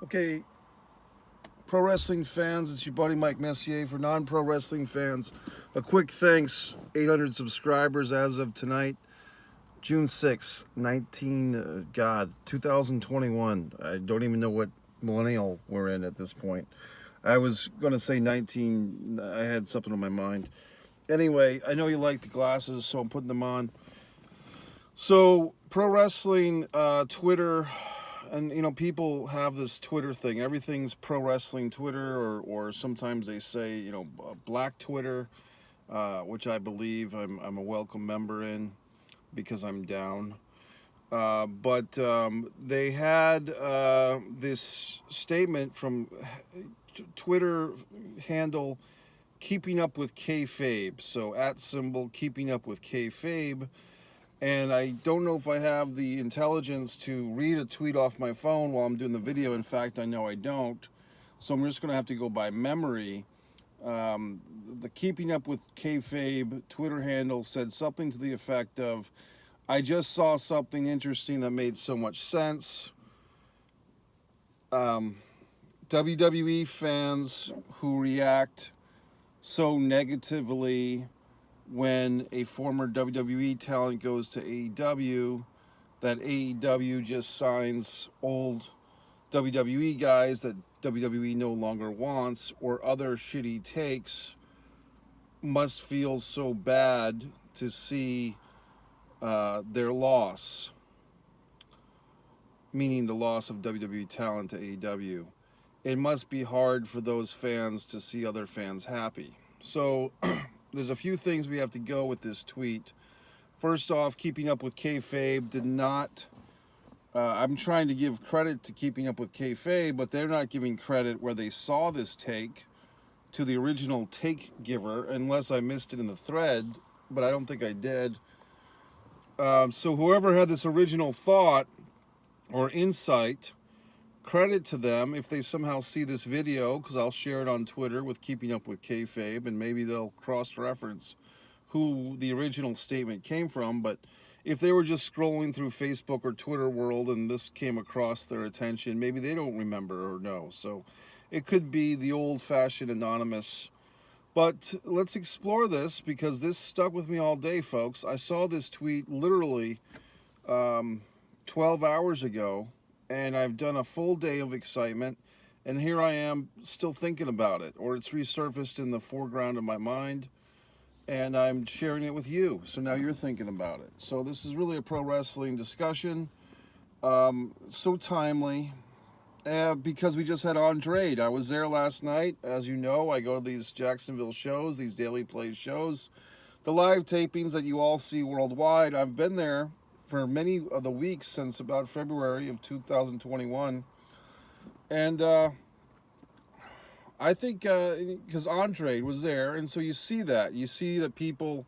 Okay, pro wrestling fans, it's your buddy Mike Messier. For non-pro wrestling fans, a quick thanks. 800 subscribers as of tonight, June 6th, 2021. I don't even know what millennial we're in at this point. I was going to say 19. I had something on my mind. Anyway, I know you like the glasses, so I'm putting them on. So, pro wrestling, Twitter, and people have this Twitter thing. Everything's pro wrestling Twitter, or sometimes they say Black Twitter, which I believe I'm a welcome member in because I'm down. But they had this statement from Twitter handle Keeping Up with Kayfabe. So @ Keeping Up with Kayfabe. And I don't know if I have the intelligence to read a tweet off my phone while I'm doing the video. In fact, I know I don't. So I'm just going to have to go by memory. The Keeping Up with Kayfabe Twitter handle said something to the effect of, I just saw something interesting that made so much sense. WWE fans who react so negatively when a former WWE talent goes to AEW, that AEW just signs old WWE guys that WWE no longer wants, or other shitty takes, must feel so bad to see their loss, meaning the loss of WWE talent to AEW. It must be hard for those fans to see other fans happy. So there's a few things we have to go with this tweet. First off, Keeping Up with Kayfabe did not, I'm trying to give credit to Keeping Up with Kayfabe, but they're not giving credit where they saw this take to the original take giver, unless I missed it in the thread, but I don't think I did. So whoever had this original thought or insight, credit to them if they somehow see this video, because I'll share it on Twitter with Keeping Up with Kayfabe, and maybe they'll cross-reference who the original statement came from. But if they were just scrolling through Facebook or Twitter world and this came across their attention, maybe they don't remember or know. So it could be the old-fashioned anonymous. But let's explore this, because this stuck with me all day, folks. I saw this tweet literally 12 hours ago, and I've done a full day of excitement, and here I am still thinking about it, or it's resurfaced in the foreground of my mind, and I'm sharing it with you. So now you're thinking about it. So this is really a pro wrestling discussion, so timely, because we just had Andrade. I was there last night. As you know, I go to these Jacksonville shows, these daily play shows, the live tapings that you all see worldwide. I've been there for many of the weeks since about February of 2021. And I think because Andrade was there, and so you see that people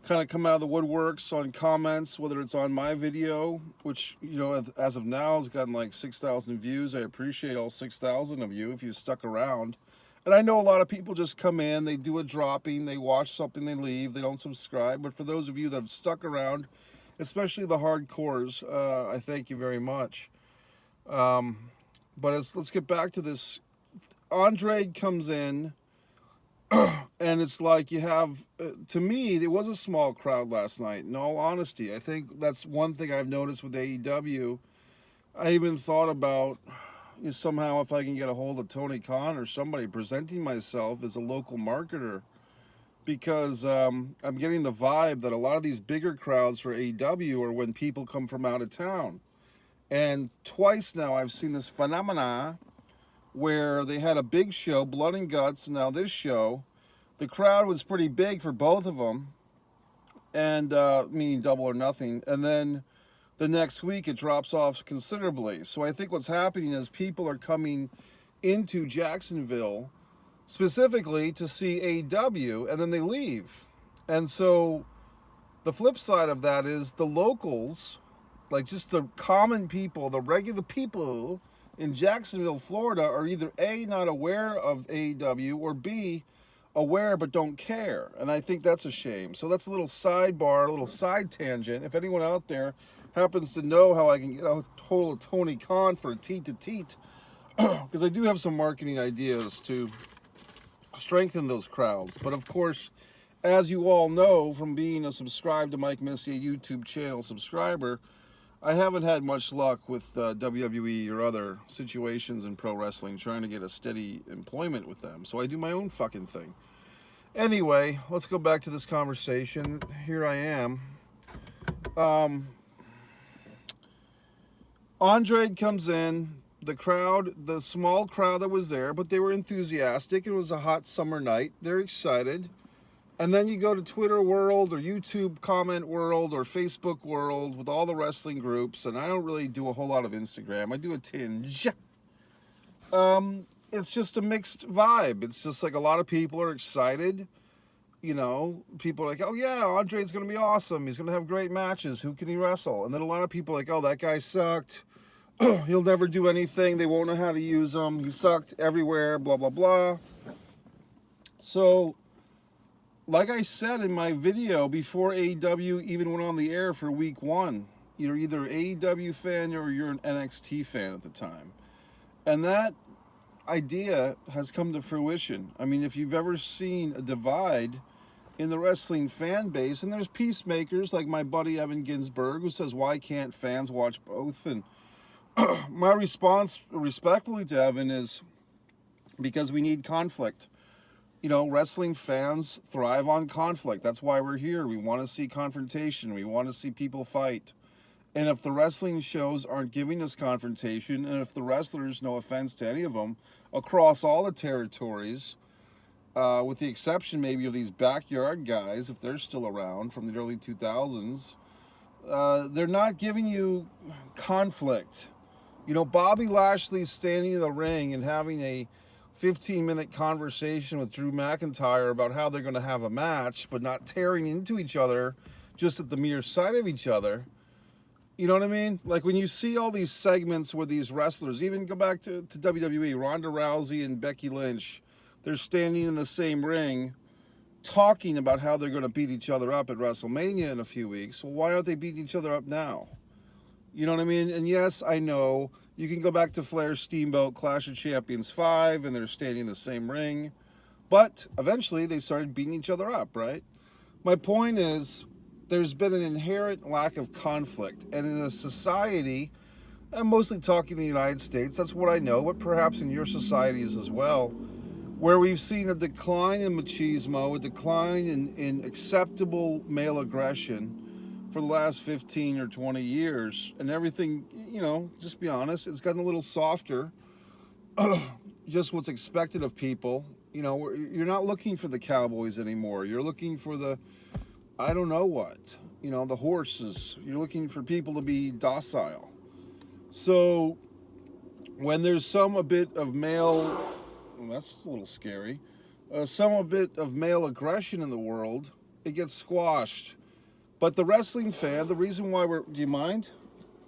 kind of come out of the woodworks on comments, whether it's on my video, which, as of now has gotten like 6,000 views. I appreciate all 6,000 of you if you stuck around. And I know a lot of people just come in, they do a dropping, they watch something, they leave, they don't subscribe. But for those of you that have stuck around, especially the hardcores, I thank you very much. But let's get back to this. Andrade comes in, and it's like you have, to me, there was a small crowd last night, in all honesty. I think that's one thing I've noticed with AEW. I even thought about somehow if I can get a hold of Tony Khan or somebody, presenting myself as a local marketer, because I'm getting the vibe that a lot of these bigger crowds for AEW are when people come from out of town. And twice now I've seen this phenomena where they had a big show, Blood and Guts, and now this show, the crowd was pretty big for both of them, and meaning Double or Nothing, and then the next week it drops off considerably. So I think what's happening is people are coming into Jacksonville specifically to see AEW, and then they leave. And so the flip side of that is the locals, like just the common people, the regular people in Jacksonville, Florida, are either A, not aware of AEW, or B, aware but don't care. And I think that's a shame. So that's a little sidebar, a little side tangent. If anyone out there happens to know how I can get a hold of Tony Khan for a teat-to-teat, because I do have some marketing ideas to strengthen those crowds. But of course, as you all know from being a subscribe to Mike Messier YouTube channel subscriber, I haven't had much luck with WWE or other situations in pro wrestling trying to get a steady employment with them. So I do my own fucking thing. Anyway, let's go back to this conversation. Here I am. Andrade comes in. The crowd, the small crowd that was there, but they were enthusiastic. It was a hot summer night. They're excited. And then you go to Twitter world or YouTube comment world or Facebook world with all the wrestling groups, and I don't really do a whole lot of Instagram. I do a tinge. It's just a mixed vibe. It's just like a lot of people are excited. You know, people are like, oh yeah, Andrade's going to be awesome. He's going to have great matches. Who can he wrestle? And then a lot of people are like, oh, that guy sucked. He'll never do anything. They won't know how to use him. He sucked everywhere, blah, blah, blah. So, like I said in my video before AEW even went on the air for week 1, you're either an AEW fan or you're an NXT fan at the time. And that idea has come to fruition. I mean, if you've ever seen a divide in the wrestling fan base, and there's peacemakers like my buddy Evan Ginsberg who says, why can't fans watch both? And my response respectfully to Evan is because we need conflict. You know, wrestling fans thrive on conflict. That's why we're here. We want to see confrontation. We want to see people fight. And if the wrestling shows aren't giving us confrontation, and if the wrestlers, no offense to any of them, across all the territories, with the exception maybe of these backyard guys, if they're still around from the early 2000s, they're not giving you conflict. You know, Bobby Lashley standing in the ring and having a 15-minute conversation with Drew McIntyre about how they're going to have a match, but not tearing into each other just at the mere sight of each other. You know what I mean? Like when you see all these segments where these wrestlers, even go back to WWE, Ronda Rousey and Becky Lynch, they're standing in the same ring talking about how they're going to beat each other up at WrestleMania in a few weeks. Well, why aren't they beating each other up now? You know what I mean? And yes, I know you can go back to Flair Steamboat Clash of Champions 5 and they're standing in the same ring. But eventually they started beating each other up, right? My point is there's been an inherent lack of conflict. And in a society, I'm mostly talking in the United States, that's what I know, but perhaps in your societies as well, where we've seen a decline in machismo, a decline in acceptable male aggression for the last 15 or 20 years, and everything, you know, just be honest, it's gotten a little softer, just what's expected of people. You know, you're not looking for the cowboys anymore, you're looking for the, I don't know what, you know, the horses, you're looking for people to be docile. So, when there's a bit of male, well, that's a little scary, a bit of male aggression in the world, it gets squashed. But the wrestling fan, the reason why do you mind?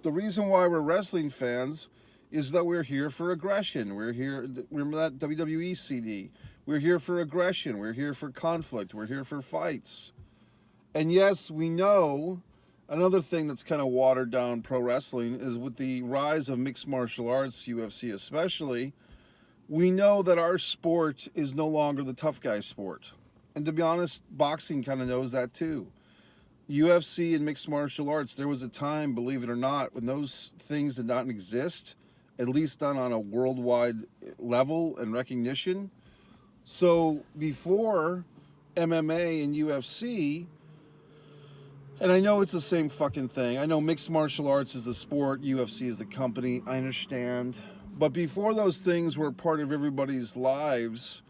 The reason why we're wrestling fans is that we're here for aggression. We're here, remember that WWE CD? We're here for aggression. We're here for conflict. We're here for fights. And yes, we know another thing that's kind of watered down pro wrestling is with the rise of mixed martial arts, UFC especially, we know that our sport is no longer the tough guy sport. And to be honest, boxing kind of knows that too. UFC and mixed martial arts, there was a time, believe it or not, when those things did not exist, at least not on a worldwide level and recognition. So before MMA and UFC, and I know it's the same fucking thing. I know mixed martial arts is the sport, UFC is the company, I understand. But before those things were part of everybody's lives,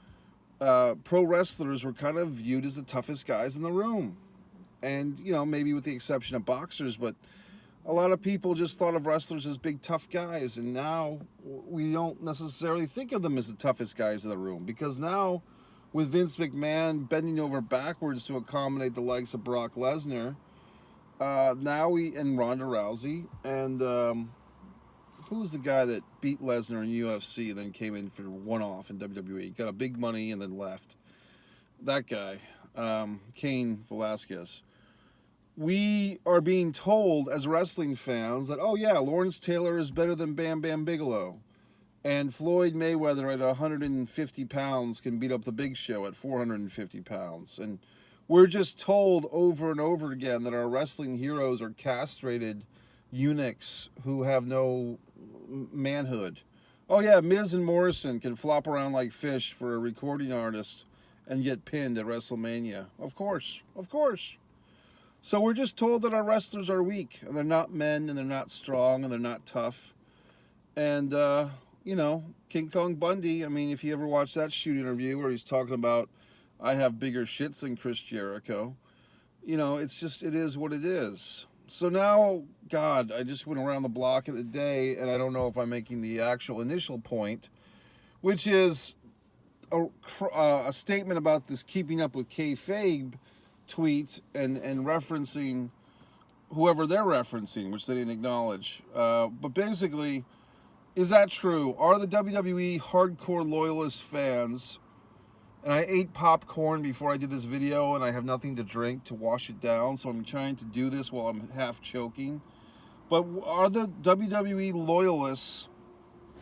pro wrestlers were kind of viewed as the toughest guys in the room. And, you know, maybe with the exception of boxers, but a lot of people just thought of wrestlers as big, tough guys. And now we don't necessarily think of them as the toughest guys in the room. Because now, with Vince McMahon bending over backwards to accommodate the likes of Brock Lesnar, and Ronda Rousey, and who was the guy that beat Lesnar in UFC and then came in for one-off in WWE? Got a big money and then left. That guy, Cain Velasquez. We are being told as wrestling fans that, oh yeah, Lawrence Taylor is better than Bam Bam Bigelow. And Floyd Mayweather at 150 pounds can beat up the Big Show at 450 pounds. And we're just told over and over again that our wrestling heroes are castrated eunuchs who have no manhood. Oh yeah, Miz and Morrison can flop around like fish for a recording artist and get pinned at WrestleMania. Of course, of course. So we're just told that our wrestlers are weak, and they're not men, and they're not strong, and they're not tough. And, you know, King Kong Bundy, I mean, if you ever watched that shoot interview where he's talking about, I have bigger shits than Chris Jericho, you know, it's just, it is what it is. So now, God, I just went around the block of the day, and I don't know if I'm making the actual initial point, which is a statement about this keeping up with kayfabe tweet and referencing whoever they're referencing, which they didn't acknowledge. But basically, is that true? Are the WWE hardcore loyalist fans, and I ate popcorn before I did this video and I have nothing to drink to wash it down, so I'm trying to do this while I'm half choking. But are the WWE loyalists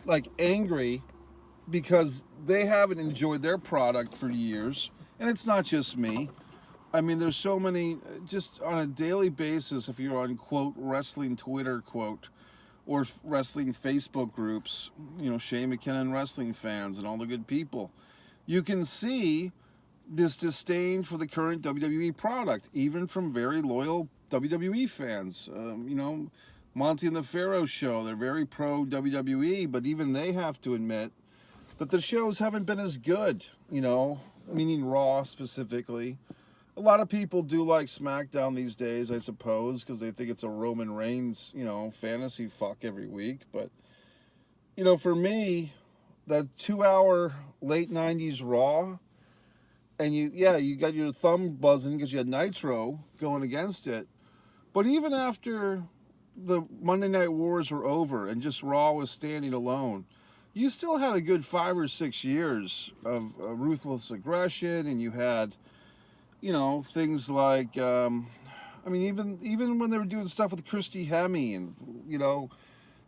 like angry because they haven't enjoyed their product for years? And it's not just me. I mean, there's so many, just on a daily basis, if you're on, quote, wrestling Twitter, quote, or wrestling Facebook groups, you know, Shane McKinnon wrestling fans and all the good people, you can see this disdain for the current WWE product, even from very loyal WWE fans. You know, Monty and the Pharaoh show, they're very pro WWE, but even they have to admit that the shows haven't been as good, you know, meaning Raw specifically. A lot of people do like SmackDown these days, I suppose, because they think it's a Roman Reigns, you know, fantasy fuck every week. But, you know, for me, that 2-hour late 90s Raw, and you got your thumb buzzing because you had Nitro going against it. But even after the Monday Night Wars were over and just Raw was standing alone, you still had a good 5 or 6 years of ruthless aggression, and you had, you know, things like, I mean, even when they were doing stuff with Christy Hemme and, you know,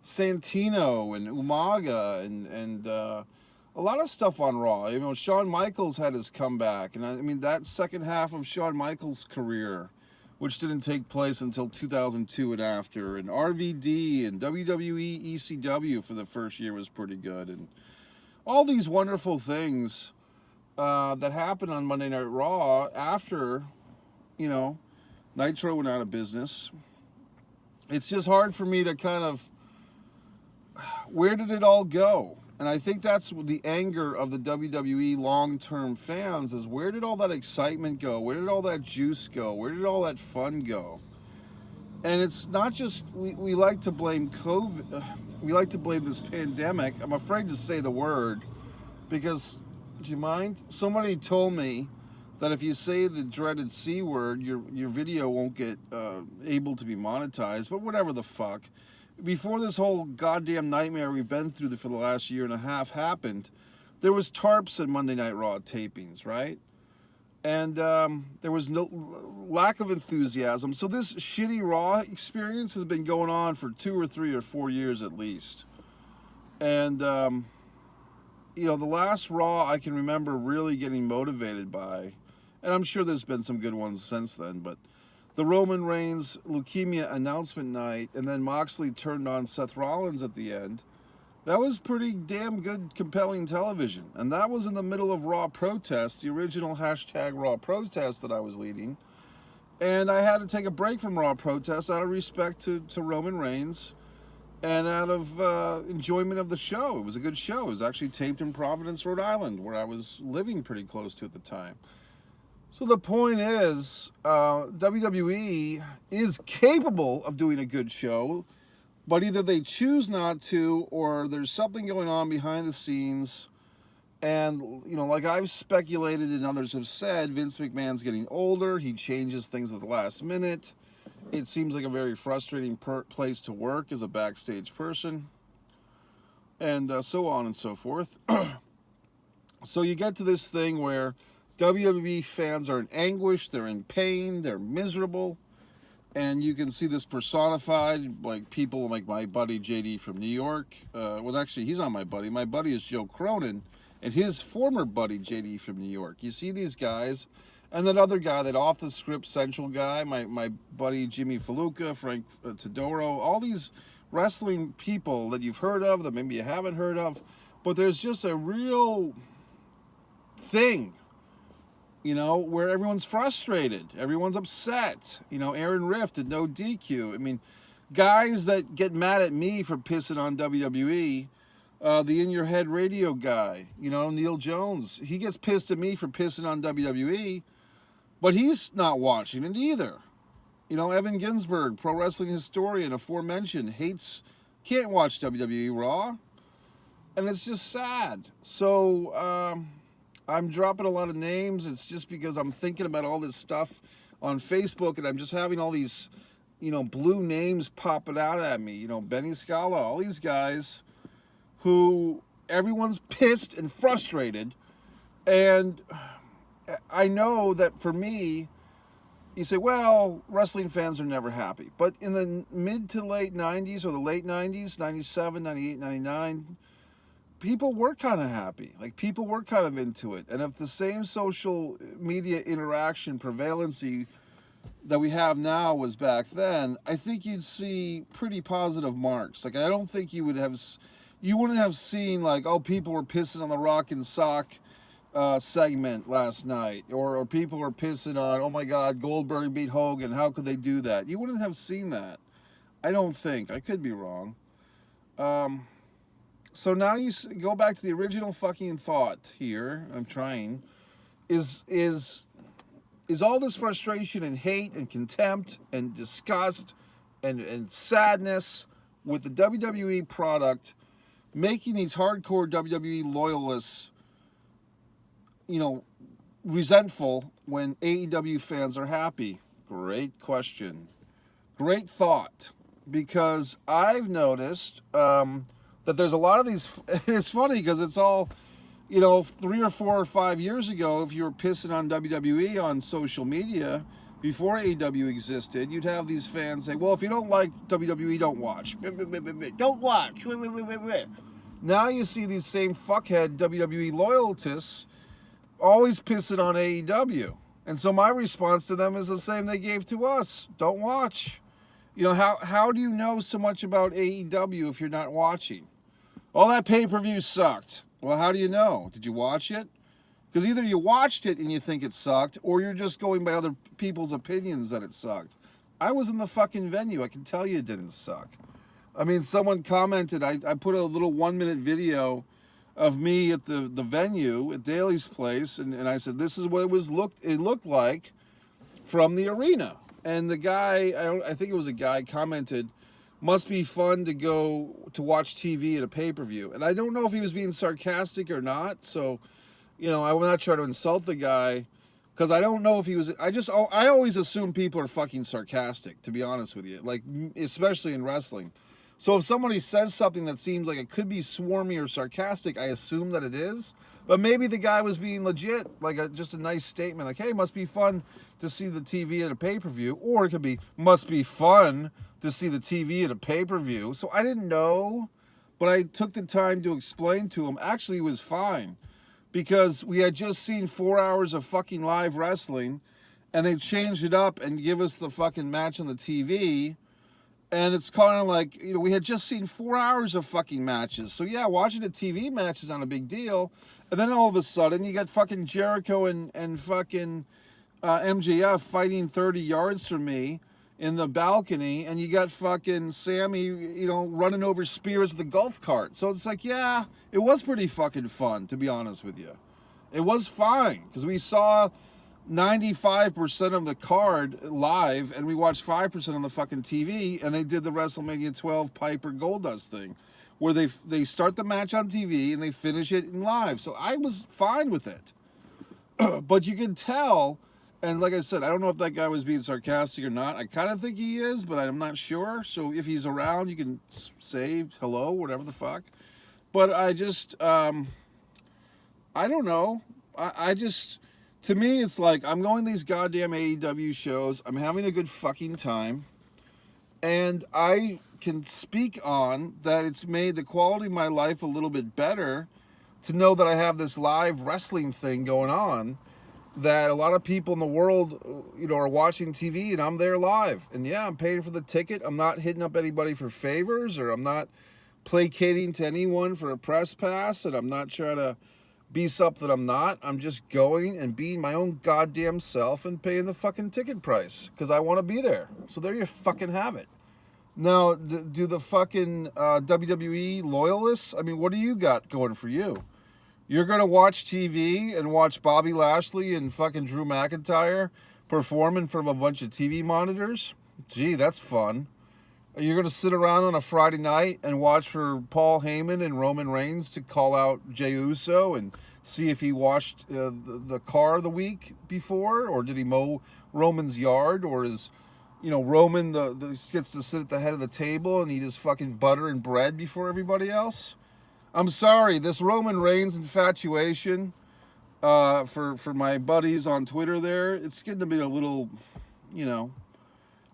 Santino and Umaga and a lot of stuff on Raw. You know, Shawn Michaels had his comeback. And I mean, that second half of Shawn Michaels' career, which didn't take place until 2002 and after. And RVD and WWE ECW for the first year was pretty good. And all these wonderful things that happened on Monday Night Raw after, you know, Nitro went out of business. It's just hard for me to kind of, where did it all go? And I think that's the anger of the WWE long-term fans is, where did all that excitement go? Where did all that juice go? Where did all that fun go? And it's not just, we like to blame COVID, we like to blame this pandemic. I'm afraid to say the word because, do you mind? Somebody told me that if you say the dreaded C word, your video won't get able to be monetized, but whatever the fuck. Before this whole goddamn nightmare we've been through for the last year and a half happened, there was tarps at Monday Night Raw tapings, right? And there was no lack of enthusiasm. So this shitty Raw experience has been going on for 2 or 3 or 4 years at least. And, you know, the last Raw I can remember really getting motivated by, and I'm sure there's been some good ones since then, but the Roman Reigns leukemia announcement night, and then Moxley turned on Seth Rollins at the end, that was pretty damn good, compelling television. And that was in the middle of Raw protests, the original hashtag Raw protest that I was leading. And I had to take a break from Raw protests out of respect to Roman Reigns and out of enjoyment of the show. It was a good show. It was actually taped in Providence, Rhode Island, where I was living pretty close to at the time. So the point is, WWE is capable of doing a good show, but either they choose not to, or there's something going on behind the scenes. And, you know, like I've speculated and others have said, Vince McMahon's getting older. He changes things at the last minute. It seems like a very frustrating place to work as a backstage person. And so on and so forth. So you get to this thing where WWE fans are in anguish, they're in pain, they're miserable. And you can see this personified, like people like my buddy JD from New York. Well, actually, he's not my buddy. My buddy is Joe Cronin, and his former buddy JD from New York. You see these guys, and that other guy, that off-the-script Central guy, my buddy Jimmy Faluca, Frank Todoro, all these wrestling people that you've heard of, that maybe you haven't heard of, but there's just a real thing, you know, where everyone's frustrated, everyone's upset. You know, Aaron Rift at No DQ. I mean, guys that get mad at me for pissing on WWE, the In Your Head radio guy, you know, Neil Jones, he gets pissed at me for pissing on WWE, but he's not watching it either. You know, Evan Ginsberg, pro wrestling historian, aforementioned, can't watch WWE Raw, and it's just sad. So, I'm dropping a lot of names. It's just because I'm thinking about all this stuff on Facebook, and I'm just having all these, you know, blue names popping out at me. You know, Benny Scala, all these guys who everyone's pissed and frustrated. And I know that for me, you say, well, wrestling fans are never happy. But in the mid to late 90s or the late 90s, 97, 98, 99, people were kind of happy. Like, people were kind of into it. And if the same social media interaction prevalency that we have now was back then, I think you'd see pretty positive marks. Like, I don't think you wouldn't have seen, like, oh, people were pissing on the Rock and Sock segment last night. Or people were pissing on, oh my God, Goldberg beat Hogan. How could they do that? You wouldn't have seen that. I don't think. I could be wrong. So now you go back to the original fucking thought here. I'm trying. Is all this frustration and hate and contempt and disgust and sadness with the WWE product making these hardcore WWE loyalists, you know, resentful when AEW fans are happy? Great question. Great thought. Because I've noticed that there's a lot of these, it's funny because it's all, you know, 3 or 4 or 5 years ago, if you were pissing on WWE on social media, before AEW existed, you'd have these fans say, well, if you don't like WWE, don't watch. Don't watch. Now you see these same fuckhead WWE loyalists always pissing on AEW. And so my response to them is the same they gave to us. Don't watch. You know, how do you know so much about AEW if you're not watching? Oh, that pay-per-view sucked. Well, how do you know? Did you watch it? Because either you watched it and you think it sucked, or you're just going by other people's opinions that it sucked. I was in the fucking venue. I can tell you it didn't suck. I mean, someone commented, I put a little 1-minute video of me at the venue at Daly's place, and I said, this is what it looked like from the arena. And the guy, I think it was a guy, commented, must be fun to go to watch TV at a pay-per-view. And I don't know if he was being sarcastic or not. So, you know, I will not try to insult the guy because I don't know if he was. I always assume people are fucking sarcastic, to be honest with you, like, especially in wrestling. So if somebody says something that seems like it could be swarmy or sarcastic, I assume that it is. But maybe the guy was being legit, like just a nice statement, like, hey, must be fun to see the TV at a pay-per-view. Or it could be, must be fun to see the TV at a pay-per-view. So I didn't know, but I took the time to explain to him. Actually, it was fine, because we had just seen 4 hours of fucking live wrestling, and they changed it up and give us the fucking match on the TV. And it's kind of like, you know, we had just seen 4 hours of fucking matches. So yeah, watching a TV match is not a big deal. And then all of a sudden, you got fucking Jericho and fucking MJF fighting 30 yards from me in the balcony, and you got fucking Sammy, you know, running over Spears with the golf cart. So it's like, yeah, it was pretty fucking fun, to be honest with you. It was fine, because we saw 95% of the card live, and we watched 5% on the fucking TV, and they did the WrestleMania 12 Piper Goldust thing, where they start the match on TV and they finish it in live. So I was fine with it. But you can tell, and like I said, I don't know if that guy was being sarcastic or not. I kind of think he is, but I'm not sure. So if he's around, you can say hello, whatever the fuck. But I just, I don't know. I just, To me, it's like, I'm going to these goddamn AEW shows, I'm having a good fucking time, and I can speak on that it's made the quality of my life a little bit better to know that I have this live wrestling thing going on, that a lot of people in the world, are watching TV, and I'm there live. And yeah, I'm paying for the ticket. I'm not hitting up anybody for favors, or I'm not placating to anyone for a press pass, and I'm not trying to be something I'm not. I'm just going and being my own goddamn self and paying the fucking ticket price because I want to be there. So there you fucking have it. Now, do the fucking WWE loyalists, what do you got going for you? You're going to watch TV and watch Bobby Lashley and fucking Drew McIntyre perform in front of a bunch of TV monitors? Gee, that's fun. You're going to sit around on a Friday night and watch for Paul Heyman and Roman Reigns to call out Jey Uso and see if he washed the car the week before, or did he mow Roman's yard, or is, Roman gets to sit at the head of the table and eat his fucking butter and bread before everybody else? I'm sorry, this Roman Reigns infatuation for my buddies on Twitter there, it's getting to be a little, a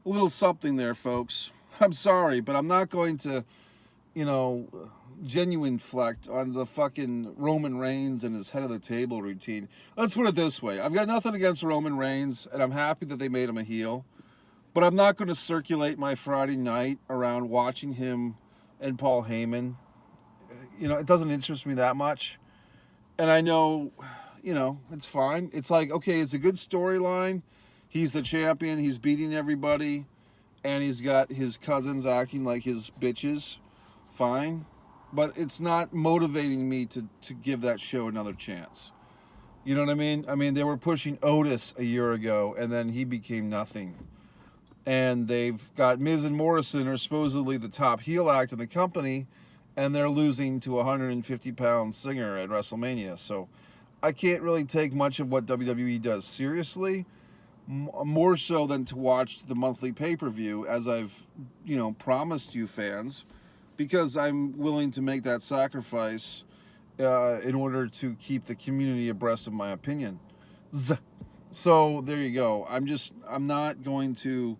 little something there, folks. I'm sorry, but I'm not going to, genuflect on the fucking Roman Reigns and his head of the table routine. Let's put it this way. I've got nothing against Roman Reigns, and I'm happy that they made him a heel. But I'm not going to circulate my Friday night around watching him and Paul Heyman. It doesn't interest me that much. And I know, it's fine. It's like, okay, it's a good storyline. He's the champion. He's beating everybody. And he's got his cousins acting like his bitches. Fine. But it's not motivating me to give that show another chance. You know what I mean? They were pushing Otis a year ago, and then he became nothing. And they've got Miz and Morrison are supposedly the top heel act in the company, and they're losing to a 150-pound singer at WrestleMania. So I can't really take much of what WWE does seriously, more so than to watch the monthly pay-per-view, as I've, promised you fans, because I'm willing to make that sacrifice in order to keep the community abreast of my opinion. So there you go. I'm not going to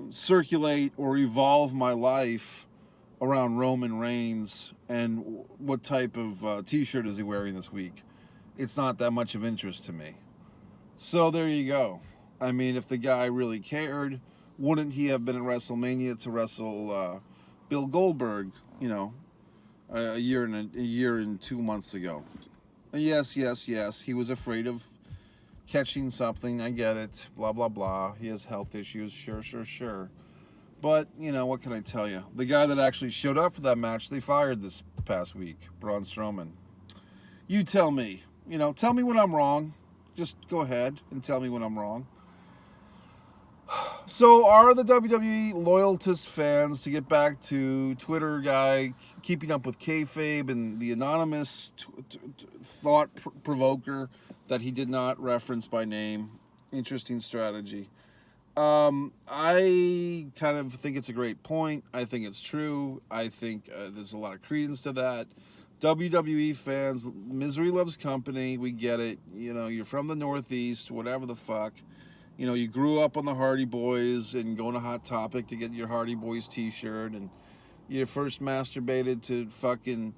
circulate or evolve my life around Roman Reigns and what type of t-shirt is he wearing this week. It's not that much of interest to me. So there you go. If the guy really cared, wouldn't he have been at WrestleMania to wrestle Bill Goldberg, a year and 2 months ago? Yes, he was afraid of catching something. I get it. Blah, blah, blah. He has health issues. Sure. But, what can I tell you? The guy that actually showed up for that match, they fired this past week, Braun Strowman. You tell me. Tell me when I'm wrong. Just go ahead and tell me when I'm wrong. So are the WWE loyalist fans, to get back to Twitter guy keeping up with kayfabe and the anonymous thought provoker that he did not reference by name? Interesting strategy. I kind of think it's a great point. I think it's true. I think there's a lot of credence to that. WWE fans, misery loves company. We get it. You're from the Northeast, whatever the fuck. You grew up on the Hardy Boys and going to Hot Topic to get your Hardy Boys t-shirt, and you first masturbated to fucking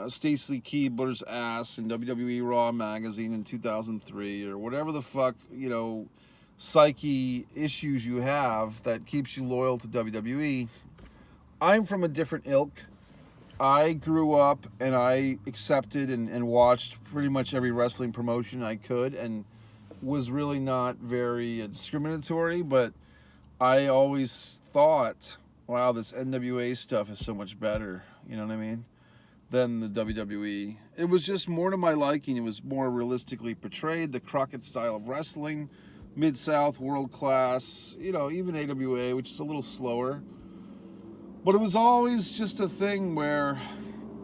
Stacey Keebler's ass in WWE Raw magazine in 2003, or whatever the fuck, psyche issues you have that keeps you loyal to WWE. I'm from a different ilk. I grew up and I accepted and watched pretty much every wrestling promotion I could, and was really not very discriminatory, but I always thought, wow, this NWA stuff is so much better, than the WWE. It was just more to my liking. It was more realistically portrayed, the Crockett style of wrestling, Mid-South, world class, even AWA, which is a little slower. But it was always just a thing where,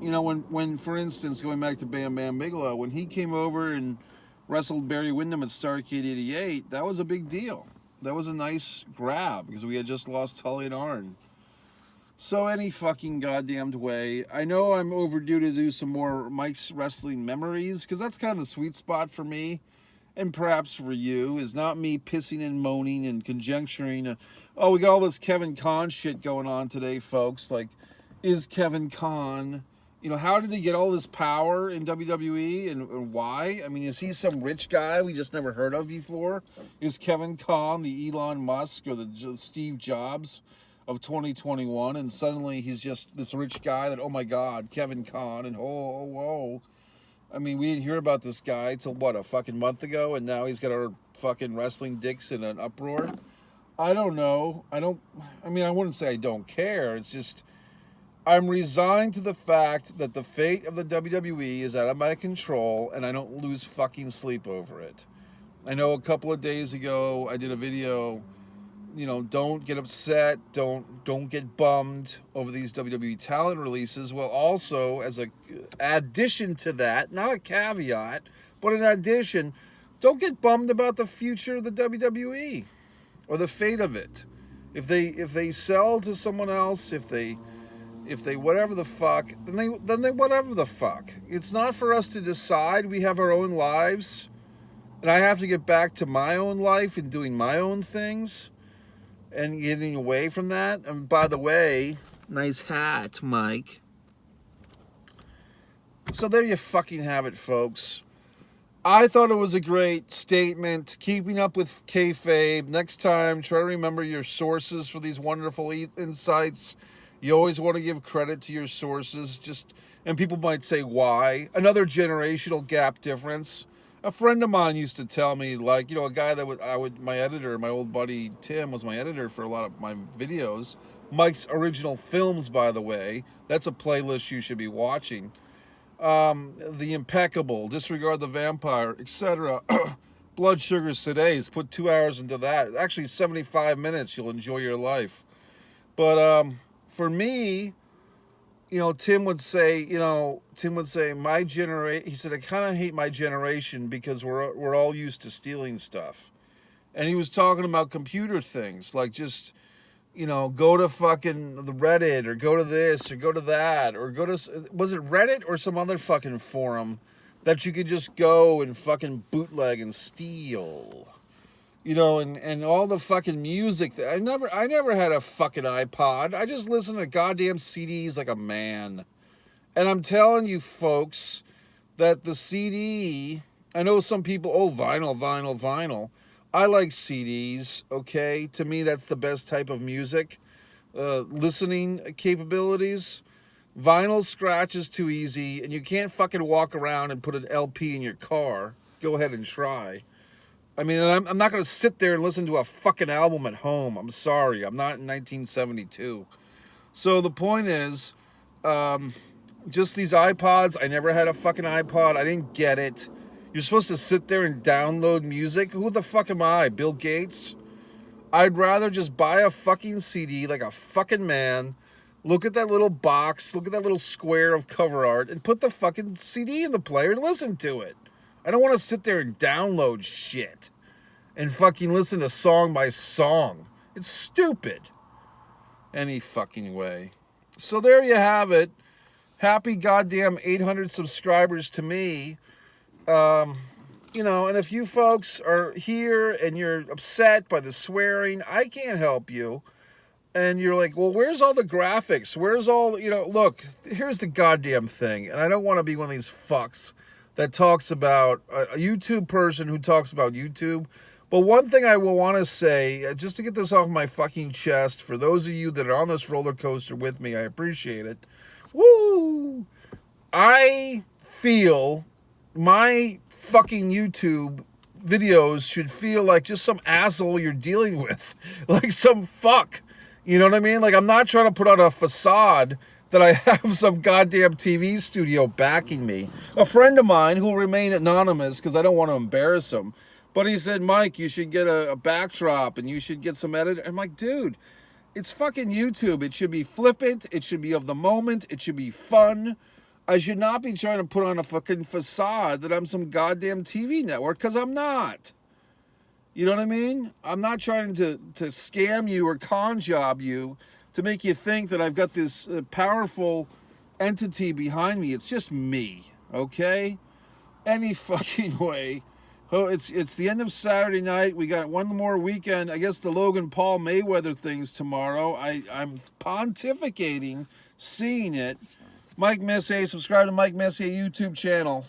when for instance, going back to Bam Bam Bigelow, when he came over and wrestled Barry Windham at Starrcade 88, that was a big deal. That was a nice grab, because we had just lost Tully and Arn. So any fucking goddamned way. I know I'm overdue to do some more Mike's Wrestling Memories, because that's kind of the sweet spot for me. and perhaps for you, is not me pissing and moaning and conjecturing. Oh, we got all this Kevin Conn shit going on today, folks. Like, is Kevin Conn, how did he get all this power in WWE and why? I mean, is he some rich guy we just never heard of before? Is Kevin Conn the Elon Musk or the Steve Jobs of 2021? And suddenly he's just this rich guy that, oh my God, Kevin Conn, and whoa. I mean, we didn't hear about this guy till, what, a fucking month ago, and now he's got our fucking wrestling dicks in an uproar? I don't know. I wouldn't say I don't care. It's just, I'm resigned to the fact that the fate of the WWE is out of my control, and I don't lose fucking sleep over it. I know a couple of days ago, I did a video, don't get upset, don't get bummed over these WWE talent releases. Well, also, as an addition to that, not a caveat, but an addition, don't get bummed about the future of the WWE or the fate of it. If they sell to someone else, if they whatever the fuck, then they whatever the fuck. It's not for us to decide. We have our own lives, and I have to get back to my own life and doing my own things and getting away from that. And by the way, nice hat, Mike. So there you fucking have it, folks. I thought it was a great statement, keeping up with kayfabe. Next time, try to remember your sources for these wonderful insights. You always want to give credit to your sources. And people might say, why? Another generational gap difference. A friend of mine used to tell me, like, a guy that my editor, my old buddy Tim was my editor for a lot of my videos. Mike's Original Films, by the way. That's a playlist you should be watching. The Impeccable, Disregard the Vampire, etc. Blood Sugars Today's. Put 2 hours into that. Actually, 75 minutes. You'll enjoy your life. But for me, Tim would say, my generation, he said, I kind of hate my generation because we're all used to stealing stuff. And he was talking about computer things, like just, go to fucking the Reddit, or go to this, or go to that, or go to, was it Reddit or some other fucking forum that you could just go and fucking bootleg and steal? And all the fucking music. I never had a fucking iPod. I just listened to goddamn CDs like a man. And I'm telling you, folks, that the CD, I know some people, vinyl. I like CDs, okay? To me, that's the best type of music. Listening capabilities. Vinyl scratch is too easy, and you can't fucking walk around and put an LP in your car. Go ahead and try. I mean, I'm not going to sit there and listen to a fucking album at home. I'm sorry. I'm not in 1972. So the point is, just these iPods. I never had a fucking iPod. I didn't get it. You're supposed to sit there and download music? Who the fuck am I, Bill Gates? I'd rather just buy a fucking CD like a fucking man, look at that little box, look at that little square of cover art, and put the fucking CD in the player and listen to it. I don't want to sit there and download shit and fucking listen to song by song. It's stupid. Any fucking way. So there you have it. Happy goddamn 800 subscribers to me. And if you folks are here and you're upset by the swearing, I can't help you. And you're like, well, where's all the graphics? Where's all, look, here's the goddamn thing. And I don't want to be one of these fucks that talks about a YouTube person who talks about YouTube. But one thing I will want to say, just to get this off my fucking chest, for those of you that are on this roller coaster with me, I appreciate it. Woo! I feel my fucking YouTube videos should feel like just some asshole you're dealing with. Like some fuck. You know what I mean? Like, I'm not trying to put on a facade that I have some goddamn TV studio backing me. A friend of mine who will remain anonymous because I don't want to embarrass him, but he said, Mike, you should get a backdrop and you should get some edit. I'm like, dude, it's fucking YouTube. It should be flippant. It should be of the moment. It should be fun. I should not be trying to put on a fucking facade that I'm some goddamn TV network, because I'm not. You know what I mean? I'm not trying to scam you or con job you to make you think that I've got this powerful entity behind me. It's just me, okay? Any fucking way. Oh, it's the end of Saturday night. We got one more weekend. I guess the Logan Paul Mayweather thing's tomorrow. I'm pontificating seeing it. Mike Messier, subscribe to Mike Messier YouTube channel.